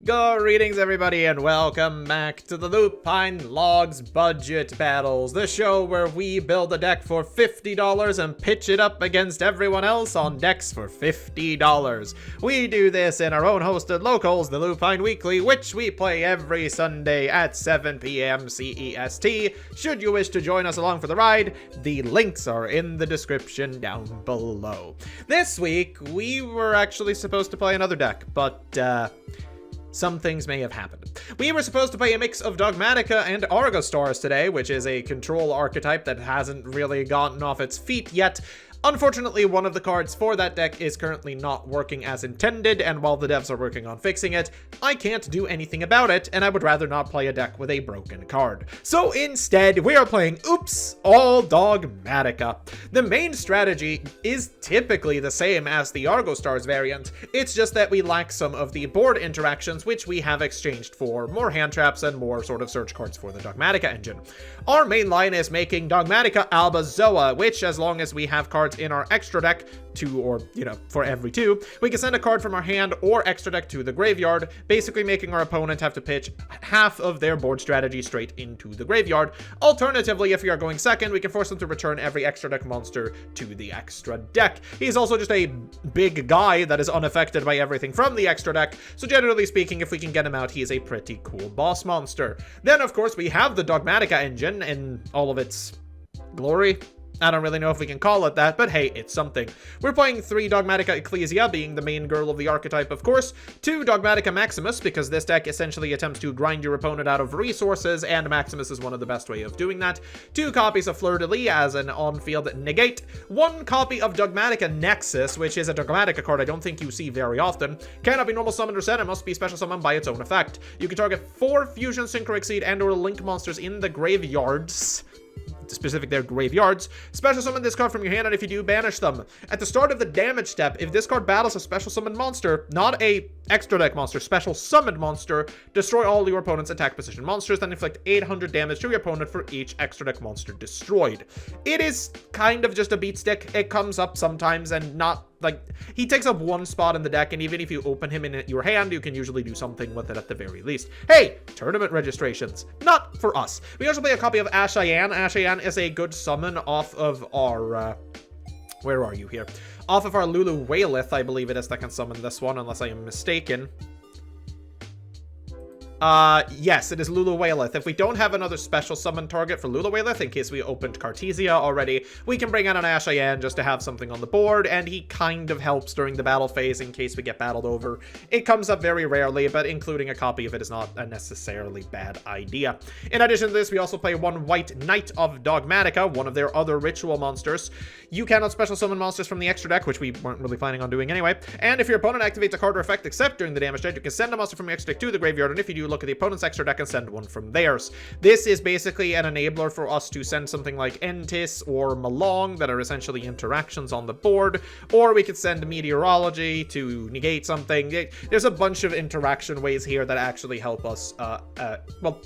Greetings everybody and welcome back to the Lupine Logs Budget Battles, the show where we build a deck for $50 and pitch it up against everyone else on decks for $50. We do this in our own hosted locals, the Lupine Weekly, which we play every Sunday at 7 p.m. CEST. Should you wish to join us along for the ride, the links are in the description down below. This week, we were actually supposed to play another deck, but some things may have happened. We were supposed to play a mix of Dogmatika and Argostars today, which is a control archetype that hasn't really gotten off its feet yet. Unfortunately, one of the cards for that deck is currently not working as intended, and while the devs are working on fixing it, I can't do anything about it, and I would rather not play a deck with a broken card. So instead, we are playing Oops, all Dogmatika. The main strategy is typically the same as the Argostars variant, it's just that we lack some of the board interactions, which we have exchanged for more hand traps and more sort of search cards for the Dogmatika engine. Our main line is making Dogmatika Albazoa, which, as long as we have cards in our extra deck, for every two, we can send a card from our hand or extra deck to the graveyard, basically making our opponent have to pitch half of their board strategy straight into the graveyard. Alternatively, if we are going second, we can force them to return every extra deck monster to the extra deck. He's also just a big guy that is unaffected by everything from the extra deck, so generally speaking, if we can get him out, he is a pretty cool boss monster. Then, of course, we have the Dogmatika engine in all of its glory. I don't really know if we can call it that, but hey, it's something. We're playing 3 Dogmatika Ecclesia, being the main girl of the archetype, of course, 2 Dogmatika Maximus, because this deck essentially attempts to grind your opponent out of resources, and Maximus is one of the best way of doing that, 2 copies of Fleur-de-Lis as an on-field negate, 1 copy of Dogmatika Nexus, which is a Dogmatika card I don't think you see very often, cannot be normal summoned or sent, and must be special summoned by its own effect. You can target 4 Fusion, Synchro Exceed, and or Link monsters in the graveyards, specific their graveyards. Special summon this card from your hand, and if you do, banish them. At the start of the damage step, if this card battles a special summoned monster, not a extra deck monster, special summoned monster, destroy all your opponent's attack position monsters, then inflict 800 damage to your opponent for each extra deck monster destroyed. It is kind of just a beat stick. It comes up sometimes and not like, he takes up 1 spot in the deck, and even if you open him in your hand, you can usually do something with it at the very least. Hey, tournament registrations. Not for us. We also play a copy of Ashayan. Ashayan is a good summon off of our, where are you here? Off of our Lulu Waylith, I believe it is, that can summon this one, unless I am mistaken. Yes, it is Lulu Waylith. If we don't have another special summon target for Lulu Waylith, in case we opened Cartesia already, we can bring out an Ashayan just to have something on the board, and he kind of helps during the battle phase in case we get battled over. It comes up very rarely, but including a copy of it is not a necessarily bad idea. In addition to this, we also play 1 White Knight of Dogmatika, one of their other ritual monsters. You cannot special summon monsters from the extra deck, which we weren't really planning on doing anyway, and if your opponent activates a card or effect except during the damage deck, you can send a monster from your extra deck to the graveyard, and if you do, look at the opponent's extra deck and send one from theirs. This is basically an enabler for us to send something like Entis or Malong that are essentially interactions on the board, or we could send Meteorology to negate something. There's a bunch of interaction ways here that actually help us,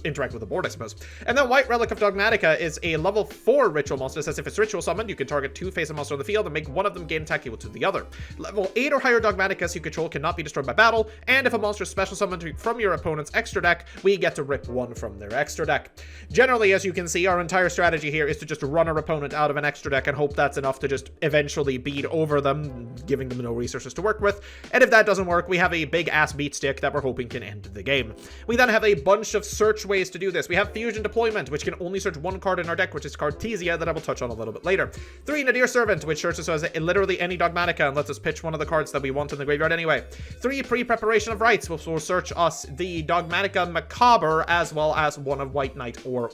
interact with the board, I suppose. And then White Relic of Dogmatika is a level 4 ritual monster. It says if it's ritual summoned, you can target 2 face-up monsters on the field and make one of them gain attack equal to the other. Level 8 or higher Dogmatikas you control cannot be destroyed by battle, and if a monster is special summoned from your opponent's extra deck, we get to rip 1 from their extra deck. Generally, as you can see, our entire strategy here is to just run our opponent out of an extra deck and hope that's enough to just eventually beat over them, giving them no resources to work with. And if that doesn't work, we have a big-ass beat stick that we're hoping can end the game. We then have a bunch of search ways to do this. We have Fusion Deployment, which can only search 1 card in our deck, which is Cartesia, that I will touch on a little bit later. 3 Nadir Servant, which searches us literally any Dogmatika and lets us pitch one of the cards that we want in the graveyard anyway. 3 Pre-Preparation of Rites, which will search us the Dogmatika Macabre, as well as one of White Knight or,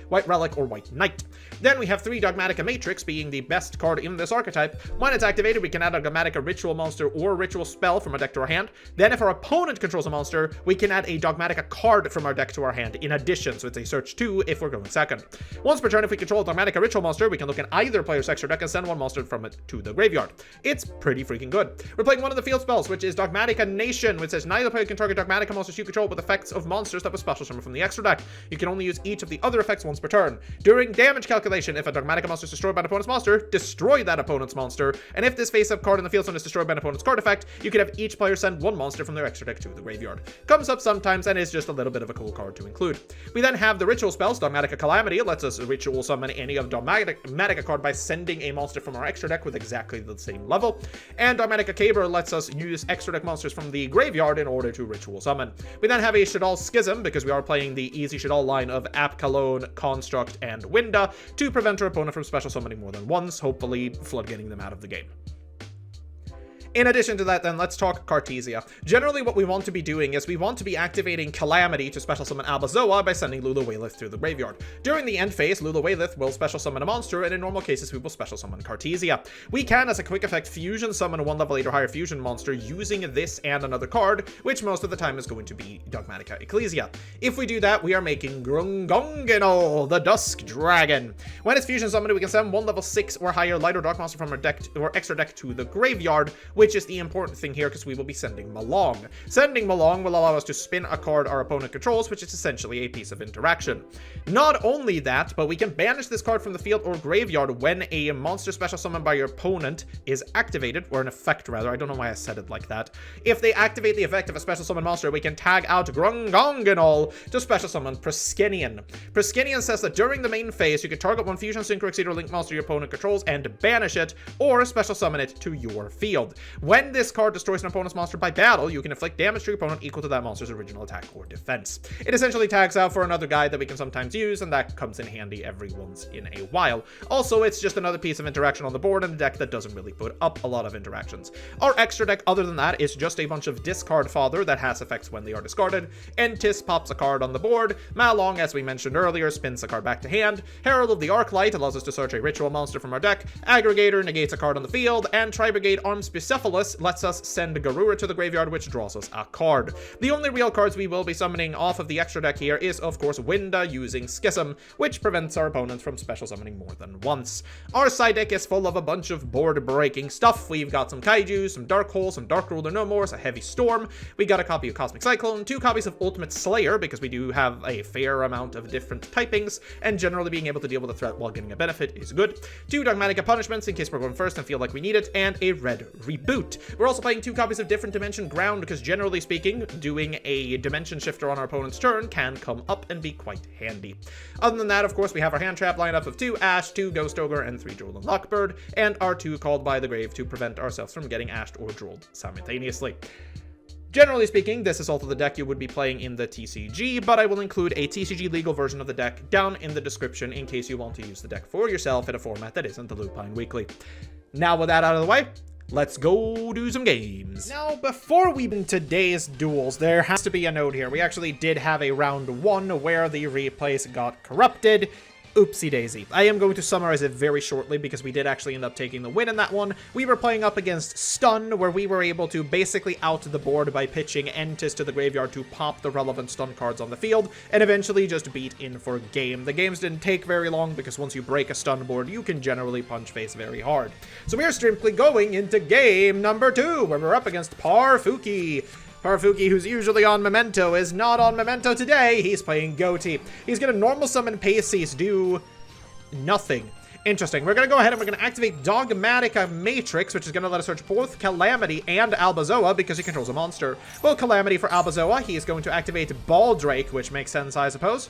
White Relic or White Knight. Then we have 3 Dogmatika Matrix, being the best card in this archetype. When it's activated, we can add a Dogmatika Ritual monster or Ritual spell from our deck to our hand. Then if our opponent controls a monster, we can add a Dogmatika card from our deck to our hand in addition, so it's a search 2 if we're going second. Once per turn, if we control a Dogmatika Ritual monster, we can look at either player's extra deck and send 1 monster from it to the graveyard. It's pretty freaking good. We're playing one of the field spells, which is Dogmatika Nation, which says neither player can target Dogmatika monsters you control, but with effects of monsters that was special summon from the extra deck. You can only use each of the other effects once per turn. During damage calculation, if a Dogmatika monster is destroyed by an opponent's monster, destroy that opponent's monster. And if this face-up card in the field zone is destroyed by an opponent's card effect, you can have each player send one monster from their extra deck to the graveyard. Comes up sometimes and is just a little bit of a cool card to include. We then have the ritual spells. Dogmatika Calamity lets us ritual summon any of Dogmatika card by sending a monster from our extra deck with exactly the same level. And Dogmatika Caber lets us use extra deck monsters from the graveyard in order to ritual summon. We then have a Shaddoll Schism, because we are playing the easy Shaddoll line of Apkalone, Construct, and Winda to prevent our opponent from special summoning more than once, hopefully floodgating them out of the game. In addition to that, then, let's talk Cartesia. Generally, what we want to be doing is we want to be activating Calamity to special summon Albazoa by sending Lula-Waylith through the graveyard. During the end phase, Lula-Waylith will special summon a monster, and in normal cases, we will special summon Cartesia. We can, as a quick effect, fusion summon a 1 level 8 or higher fusion monster using this and another card, which most of the time is going to be Dogmatika Ecclesia. If we do that, we are making Grungongenol, the Dusk Dragon. When it's fusion summoned, we can send 1 level 6 or higher light or dark monster from our deck or extra deck to the graveyard, which is the important thing here because we will be sending Malong. Sending Malong will allow us to spin a card our opponent controls, which is essentially a piece of interaction. Not only that, but we can banish this card from the field or graveyard when a monster special summoned by your opponent is activated, or an effect rather. I don't know why I said it like that. If they activate the effect of a special summon monster, we can tag out Grungongenol to special summon Priskinian. Priskinian says that during the main phase, you can target one fusion, synchro, exceed, or link monster your opponent controls and banish it, or special summon it to your field. When this card destroys an opponent's monster by battle, you can inflict damage to your opponent equal to that monster's original attack or defense. It essentially tags out for another guy that we can sometimes use, and that comes in handy every once in a while. Also, it's just another piece of interaction on the board in a deck that doesn't really put up a lot of interactions. Our extra deck, other than that, is just a bunch of discard fodder that has effects when they are discarded. Entis pops a card on the board. Malong, as we mentioned earlier, spins a card back to hand. Herald of the Arclight allows us to search a ritual monster from our deck. Aggregator negates a card on the field, and Tri-Brigade Arms Bucephalus lets us send Garura to the graveyard, which draws us a card. The only real cards we will be summoning off of the extra deck here is, of course, Winda using Schism, which prevents our opponents from special summoning more than once. Our side deck is full of a bunch of board-breaking stuff. We've got some Kaiju, some Dark Hole, some Dark Ruler No More, a Heavy Storm. We got a copy of Cosmic Cyclone, 2 copies of Ultimate Slayer, because we do have a fair amount of different typings, and generally being able to deal with a threat while getting a benefit is good. 2 Dogmatika Punishments, in case we're going first and feel like we need it, and a red Reboot. We're also playing 2 copies of Different Dimension Ground, because generally speaking, doing a Dimension Shifter on our opponent's turn can come up and be quite handy. Other than that, of course, we have our hand trap lineup of 2 Ash, 2 Ghost Ogre, and 3 Drool and Lockbird, and our 2 Called by the Grave to prevent ourselves from getting ashed or drooled simultaneously. Generally speaking, this is also the deck you would be playing in the TCG, but I will include a TCG legal version of the deck down in the description in case you want to use the deck for yourself in a format that isn't the Lupine Weekly. Now with that out of the way, let's go do some games. Now, before we begin today's duels, there has to be a note here. We actually did have a round 1 where the replays got corrupted. Oopsie daisy. I am going to summarize it very shortly because we did actually end up taking the win in that one. We were playing up against Stun, where we were able to basically out the board by pitching Entis to the graveyard to pop the relevant stun cards on the field, and eventually just beat in for game. The games didn't take very long because once you break a stun board, you can generally punch face very hard. So we are simply going into game number 2, where we're up against Parfuki. Parfuki, who's usually on Memento, is not on Memento today. He's playing Goatee. He's going to normal summon Paces, do nothing. Interesting. We're going to go ahead and we're going to activate Dogmatika Matrix, which is going to let us search both Calamity and Albazoa because he controls a monster. Well, Calamity for Albazoa, he is going to activate Baldrake, which makes sense, I suppose.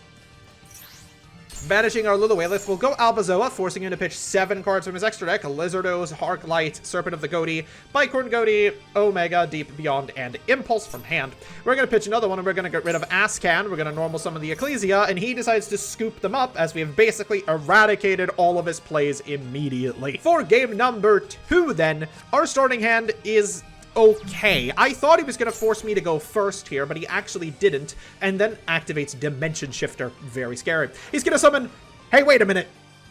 Banishing our Lula-Waylith will go Albazoa, forcing him to pitch 7 cards from his extra deck: Lizardos, Harklight, Serpent of the Goatee, Bicorn Goatee, Omega, Deep Beyond, and Impulse from hand. We're going to pitch another one, and we're going to get rid of Ascan. We're going to normal summon the Ecclesia, and he decides to scoop them up as we have basically eradicated all of his plays immediately. For game number 2, then, our starting hand is okay. I thought he was going to force me to go first here, but he actually didn't, and then activates Dimension Shifter. Very scary. He's going to summon... Hey, wait a minute.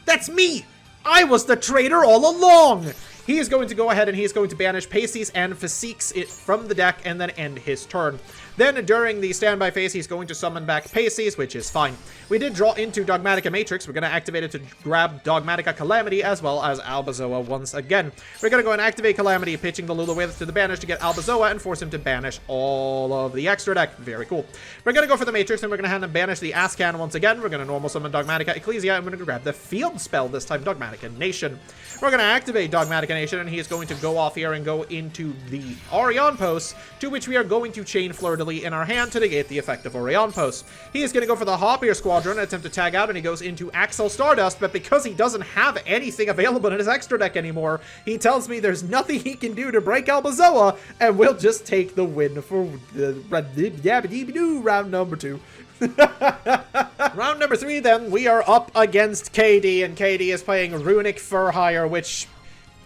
That's me! I was the traitor all along! He is going to go ahead and he's going to banish Paces and Physiques from the deck and then end his turn. Then during the standby phase, he's going to summon back Pacey's, which is fine. We did draw into Dogmatika Matrix. We're going to activate it to grab Dogmatika Calamity as well as Albazoa once again. We're going to go and activate Calamity, pitching the Lulawith to the banish to get Albazoa and force him to banish all of the extra deck. Very cool. We're going to go for the Matrix, and we're going to have him banish the Ascan once again. We're going to normal summon Dogmatika Ecclesia, and we're going to grab the field spell this time, Dogmatika Nation. We're going to activate Dogmatika Nation, and he is going to go off here and go into the Orion Post, to which we are going to chain Fleur-de-Lis in our hand to negate the effect of Orion Post. He is going to go for the Hoppier Squadron and attempt to tag out, and he goes into Axel Stardust, but because he doesn't have anything available in his extra deck anymore, he tells me there's nothing he can do to break Albazoa, and we'll just take the win for round number 2. Round number 3, then, we are up against KD, and KD is playing Runic Fur Hire, which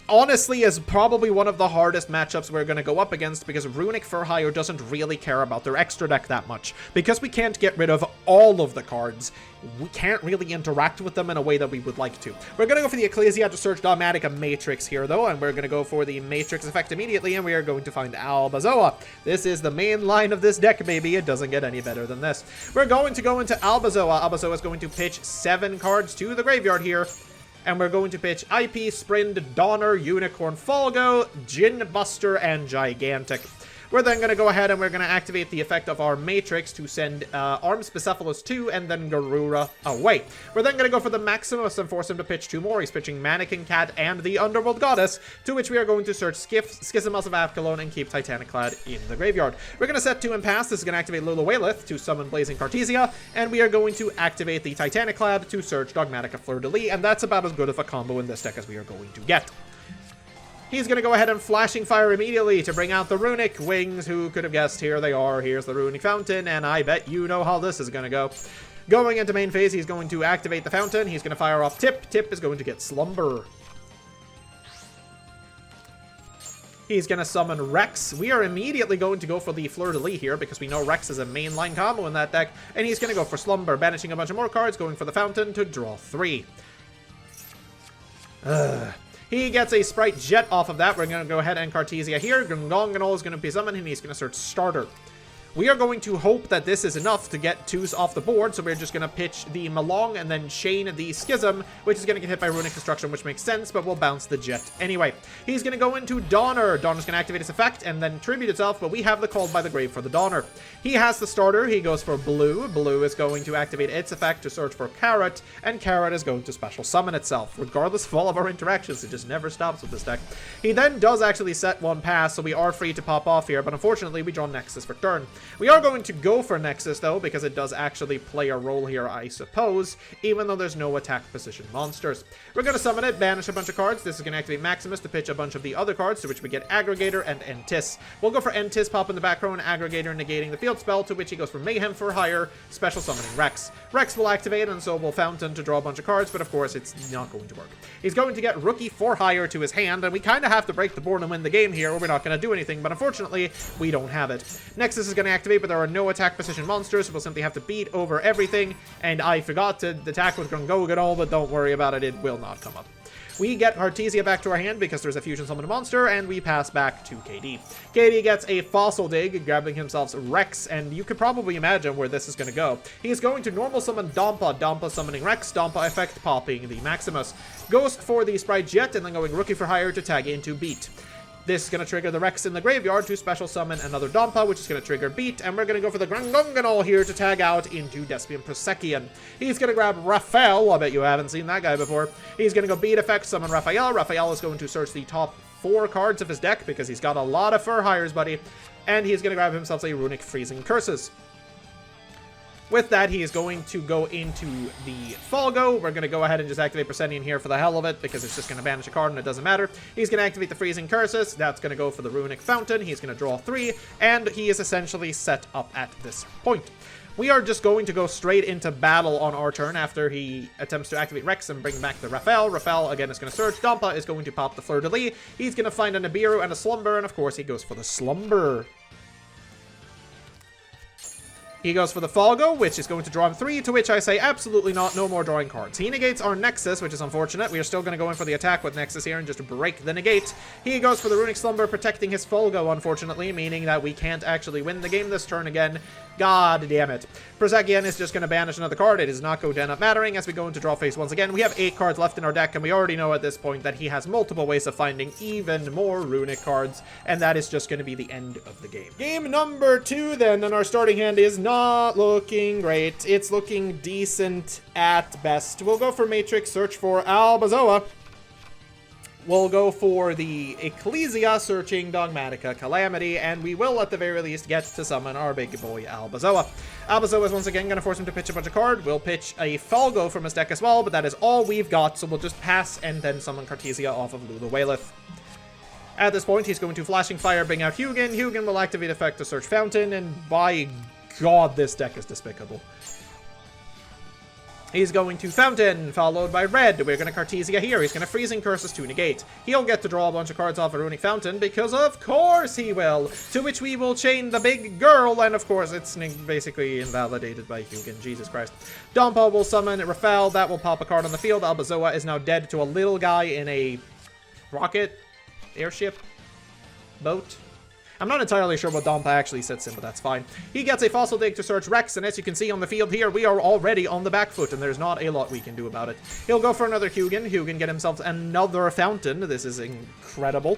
honestly is probably one of the hardest matchups we're going to go up against, because Runic Fur Hire doesn't really care about their extra deck that much. Because we can't get rid of all of the cards, we can't really interact with them in a way that we would like to. We're going to go for the Ecclesia to search Dogmatika Matrix here, though, and we're going to go for the Matrix effect immediately, and we are going to find Albazoa. This is the main line of this deck, baby. It doesn't get any better than this. We're going to go into Albazoa. Albazoa is going to pitch 7 cards to the graveyard here. And we're going to pitch IP, Sprind, Donner, Unicorn, Folgo, Jin Buster, and Gigantic. We're then going to go ahead and we're going to activate the effect of our Matrix to send Arms Bicephalus 2 and then Garura away. We're then going to go for the Maximus and force him to pitch 2 more. He's pitching Mannequin Cat and the Underworld Goddess, to which we are going to search Schismus of Avalon and keep Titaniclad in the graveyard. We're going to set 2 and pass. This is going to activate Lulawith to summon Blazing Cartesia, and we are going to activate the Titaniclad to search Dogmatika Fleur-de-Lis, and that's about as good of a combo in this deck as we are going to get. He's going to go ahead and Flashing Fire immediately to bring out the Runic Wings. Who could have guessed? Here they are. Here's the Runic Fountain, and I bet you know how this is going to go. Going into main phase, he's going to activate the Fountain. He's going to fire off Tip. Tip is going to get Slumber. He's going to summon Rex. We are immediately going to go for the Fleur-de-Lis here, because we know Rex is a mainline combo in that deck. And he's going to go for Slumber, banishing a bunch of more cards, going for the Fountain to draw 3. He gets a Sprite Jet off of that. We're going to go ahead and Cartesia here. Gongonol is going to be summoned, and he's going to search Starter. We are going to hope that this is enough to get 2s off the board, so we're just going to pitch the Malong and then chain the Schism, which is going to get hit by Runic Destruction, which makes sense, but we'll bounce the Jet anyway. He's going to go into Donner. Donner's going to activate its effect and then tribute itself, but we have the Called by the Grave for the Donner. He has the Starter. He goes for Blue. Blue is going to activate its effect to search for Carrot, and Carrot is going to special summon itself. Regardless of all of our interactions, it just never stops with this deck. He then does actually set 1 pass, so we are free to pop off here, but unfortunately we draw Nexus for turn. We are going to go for Nexus, though, because it does actually play a role here, I suppose, even though there's no attack position monsters. We're going to summon it, banish a bunch of cards. This is going to activate Maximus to pitch a bunch of the other cards, to which we get Aggregator and Entis. We'll go for Entis, pop in the back row, and Aggregator negating the field spell, to which he goes for Mayhem for Hire, special summoning Rex. Rex will activate, and so will Fountain to draw a bunch of cards, but of course it's not going to work. He's going to get Rookie for Hire to his hand, and we kind of have to break the board and win the game here, or we're not going to do anything, but unfortunately, we don't have it. Nexus is going to activate, but there are no attack position monsters, so we'll simply have to beat over everything, and I forgot to attack with Gongonol, but don't worry about it, it will not come up. We get Cartesia back to our hand because there's a fusion summon monster, and we pass back to KD. KD gets a Fossil Dig, grabbing himself Rex, and you could probably imagine where this is going to go. He is going to normal summon Dompa, Dompa summoning Rex, Dompa effect popping the Maximus. Goes for the Sprite Jet, and then going Rookie for Hire to tag into Beat. This is going to trigger the Rex in the graveyard to special summon another Dompa, which is going to trigger Beat, and we're going to go for the Grangonganol here to tag out into Despian Prosekian. He's going to grab Raphael. I bet you haven't seen that guy before. He's going to go Beat effect, summon Raphael. Raphael is going to search the top 4 cards of his deck because he's got a lot of Fur Hires, buddy. And he's going to grab himself a Runic Freezing Curses. With that, he is going to go into the Folgo. We're going to go ahead and just activate Proscenium here for the hell of it, because it's just going to banish a card and it doesn't matter. He's going to activate the Freezing Curses. That's going to go for the Runic Fountain. He's going to draw 3, and he is essentially set up at this point. We are just going to go straight into battle on our turn after he attempts to activate Rex and bring back the Raphael. Raphael, again, is going to search. Dompa is going to pop the Fleur-de-Lis. He's going to find a Nibiru and a Slumber, and of course, he goes for the Slumber. He goes for the Falgo, which is going to draw him 3, to which I say absolutely not, no more drawing cards. He negates our Nexus, which is unfortunate. We are still going to go in for the attack with Nexus here and just break the negate. He goes for the Runic Slumber, protecting his Falgo, unfortunately, meaning that we can't actually win the game this turn again. God damn it. Prosekian is just going to banish another card. It is not going to end up mattering as we go into draw phase once again. We have 8 cards left in our deck, and we already know at this point that he has multiple ways of finding even more Runic cards, and that is just going to be the end of the game. Game number 2 then, and our starting hand is not looking great. It's looking decent at best. We'll go for Matrix, search for Albazoa. We'll go for the Ecclesia, searching Dogmatika, Calamity, and we will, at the very least, get to summon our big boy Albazoa. Albazoa is once again going to force him to pitch a bunch of cards. We'll pitch a Falgo from his deck as well, but that is all we've got, so we'll just pass and then summon Cartesia off of Lulu Waylith. At this point, he's going to Flashing Fire, bring out Hugin. Hugin will activate effect to search Fountain, and by God, this deck is despicable. He's going to Fountain, followed by Red. We're going to Cartesia here. He's going to Freezing Curses to negate. He'll get to draw a bunch of cards off a Runic Fountain, because of course he will. To which we will chain the big girl, and of course it's basically invalidated by Hugin. Jesus Christ. Dompa will summon Rafal. That will pop a card on the field. Albazoa is now dead to a little guy in a rocket, airship, boat. I'm not entirely sure what Dompa actually sits in, but that's fine. He gets a Fossil Dig to search Rex, and as you can see on the field here, we are already on the back foot, and there's not a lot we can do about it. He'll go for another Hugin. Hugin get himself another Fountain. This is incredible.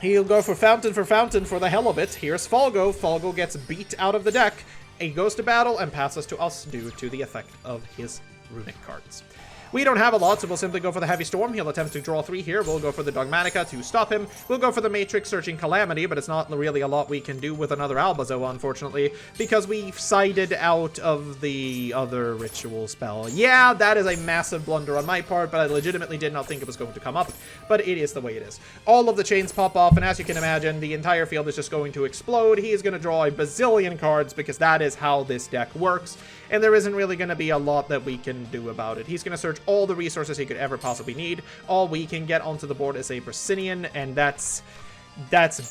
He'll go for Fountain for the hell of it. Here's Falgo. Falgo gets beat out of the deck. He goes to battle and passes to us due to the effect of his Runic cards. We don't have a lot, so we'll simply go for the Heavy Storm. He'll attempt to draw 3 here. We'll go for the Dogmatika to stop him. We'll go for the Matrix, searching Calamity, but it's not really a lot we can do with another Albazoa, unfortunately, because we've sided out of the other ritual spell. Yeah, that is a massive blunder on my part, but I legitimately did not think it was going to come up, but it is the way it is. All of the chains pop off, and as you can imagine, the entire field is just going to explode. He is going to draw a bazillion cards, because that is how this deck works, and there isn't really going to be a lot that we can do about it. He's going to search all the resources he could ever possibly need. All we can get onto the board is a Brasinian, and that's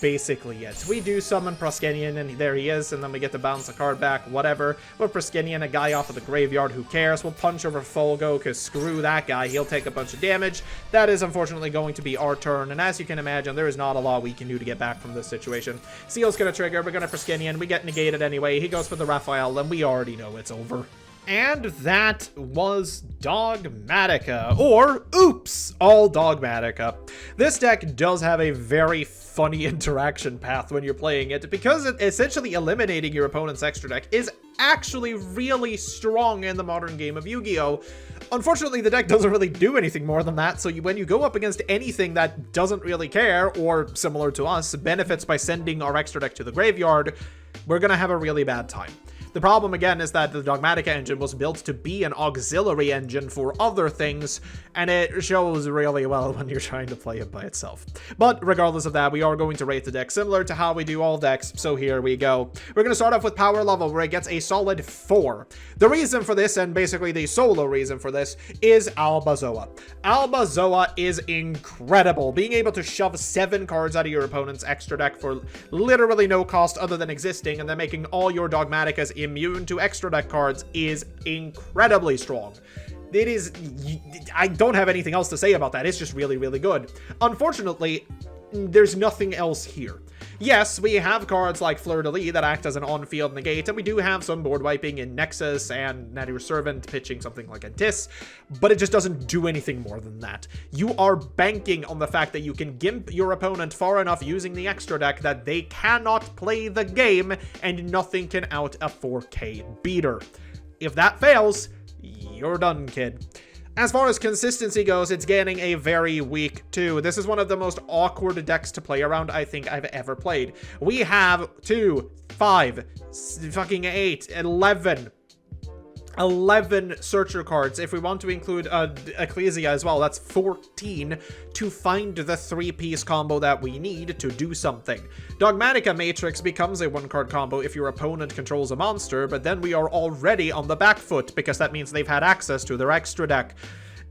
basically it. We do summon Proskenian, and there he is, and then we get to bounce a card back, whatever. With Proskenian, a guy off of the graveyard, who cares? We'll punch over Folgo, because screw that guy, he'll take a bunch of damage. That is unfortunately going to be our turn, and as you can imagine, there is not a lot we can do to get back from this situation. Seal's going to trigger, we're going to Proskenian, we get negated anyway, he goes for the Raphael, and we already know it's over. And that was Dogmatika, or oops, all Dogmatika. This deck does have a very funny interaction path when you're playing it, because essentially eliminating your opponent's extra deck is actually really strong in the modern game of Yu-Gi-Oh! Unfortunately, the deck doesn't really do anything more than that, so when you go up against anything that doesn't really care, or similar to us, benefits by sending our extra deck to the graveyard, we're gonna have a really bad time. The problem, again, is that the Dogmatika engine was built to be an auxiliary engine for other things, and it shows really well when you're trying to play it by itself. But regardless of that, we are going to rate the deck similar to how we do all decks, so here we go. We're going to start off with power level, where it gets a solid 4. The reason for this, and basically the solo reason for this, is Albazoa. Albazoa is incredible. Being able to shove 7 cards out of your opponent's extra deck for literally no cost other than existing, and then making all your Dogmatikas immune to extra deck cards is incredibly strong. It is, I don't have anything else to say about that. It's just really, really good. Unfortunately, there's nothing else here. Yes, we have cards like Fleur-de-Lis that act as an on-field negate, and we do have some board wiping in Nexus and Nadir Servant pitching something like Antis, but it just doesn't do anything more than that. You are banking on the fact that you can gimp your opponent far enough using the extra deck that they cannot play the game, and nothing can out a 4K beater. If that fails, you're done, kid. As far as consistency goes, it's getting a very weak 2. This is one of the most awkward decks to play around I think I've ever played. We have 2, 5, fucking 8, 11 searcher cards. If we want to include Ecclesia as well, that's 14 to find the 3-piece combo that we need to do something. Dogmatika Matrix becomes a 1-card combo if your opponent controls a monster, but then we are already on the back foot, because that means they've had access to their extra deck.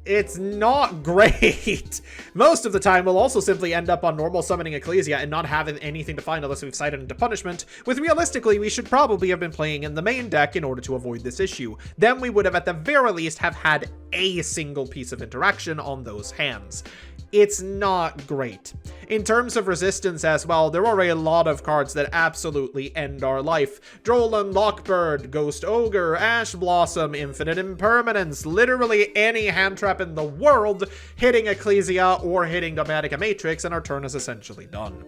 it's not great. Most of the time, we'll also simply end up on normal summoning Ecclesia and not having anything to find unless we've sided into punishment, with realistically, we should probably have been playing in the main deck in order to avoid this issue. Then we would have at the very least have had a single piece of interaction on those hands. It's not great. In terms of resistance as well, there are a lot of cards that absolutely end our life. Drolan, Lockbird, Ghost Ogre, Ash Blossom, Infinite Impermanence, literally any hand trap in the world hitting Ecclesia or hitting Dogmatika Matrix, and our turn is essentially done.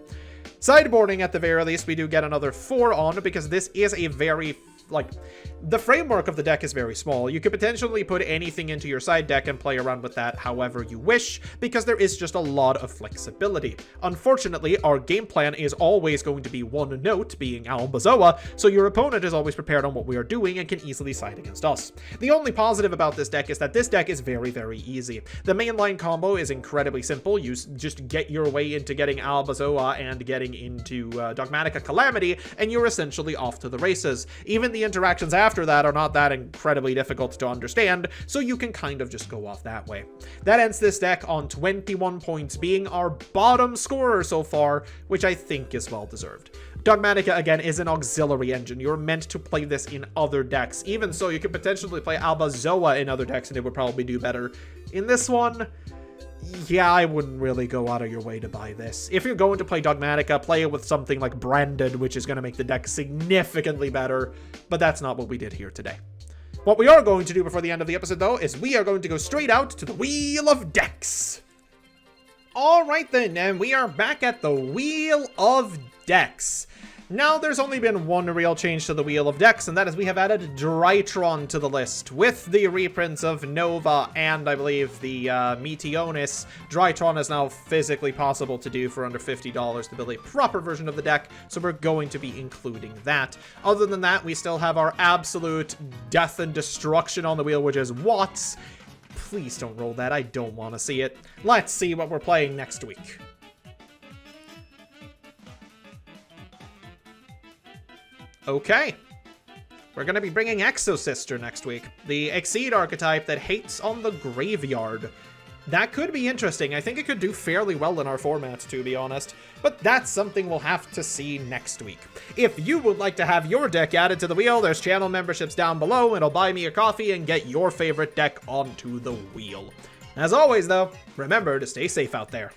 Sideboarding, at the very least, we do get another 4 on, because this is a very, the framework of the deck is very small. You could potentially put anything into your side deck and play around with that however you wish, because there is just a lot of flexibility. Unfortunately, our game plan is always going to be one note, being Albazoa, so your opponent is always prepared on what we are doing and can easily side against us. The only positive about this deck is that this deck is very, very easy. The mainline combo is incredibly simple. You just get your way into getting Albazoa and getting into Dogmatika Calamity, and you're essentially off to the races. Even the interactions after that are not that incredibly difficult to understand, so you can kind of just go off that way. That ends this deck on 21 points, being our bottom scorer so far, which I think is well deserved. Dogmatika, again, is an auxiliary engine. You're meant to play this in other decks. Even so, you could potentially play Albazoa in other decks and it would probably do better. In this one, yeah, I wouldn't really go out of your way to buy this. If you're going to play Dogmatika, play it with something like Branded, which is going to make the deck significantly better, but that's not what we did here today. What we are going to do before the end of the episode, though, is we are going to go straight out to the Wheel of Decks. Alright then, and we are back at the Wheel of Decks. Now, there's only been one real change to the Wheel of Decks, and that is we have added Drytron to the list. With the reprints of Nova and, I believe, the Meteonis, Drytron is now physically possible to do for under $50 to build a proper version of the deck, so we're going to be including that. Other than that, we still have our absolute death and destruction on the wheel, which is Watts. Please don't roll that, I don't want to see it. Let's see what we're playing next week. Okay, we're going to be bringing Exosister next week, the Exceed archetype that hates on the graveyard. That could be interesting. I think it could do fairly well in our format, to be honest, but that's something we'll have to see next week. If you would like to have your deck added to the wheel, there's channel memberships down below, and it'll buy me a coffee and get your favorite deck onto the wheel. As always, though, remember to stay safe out there.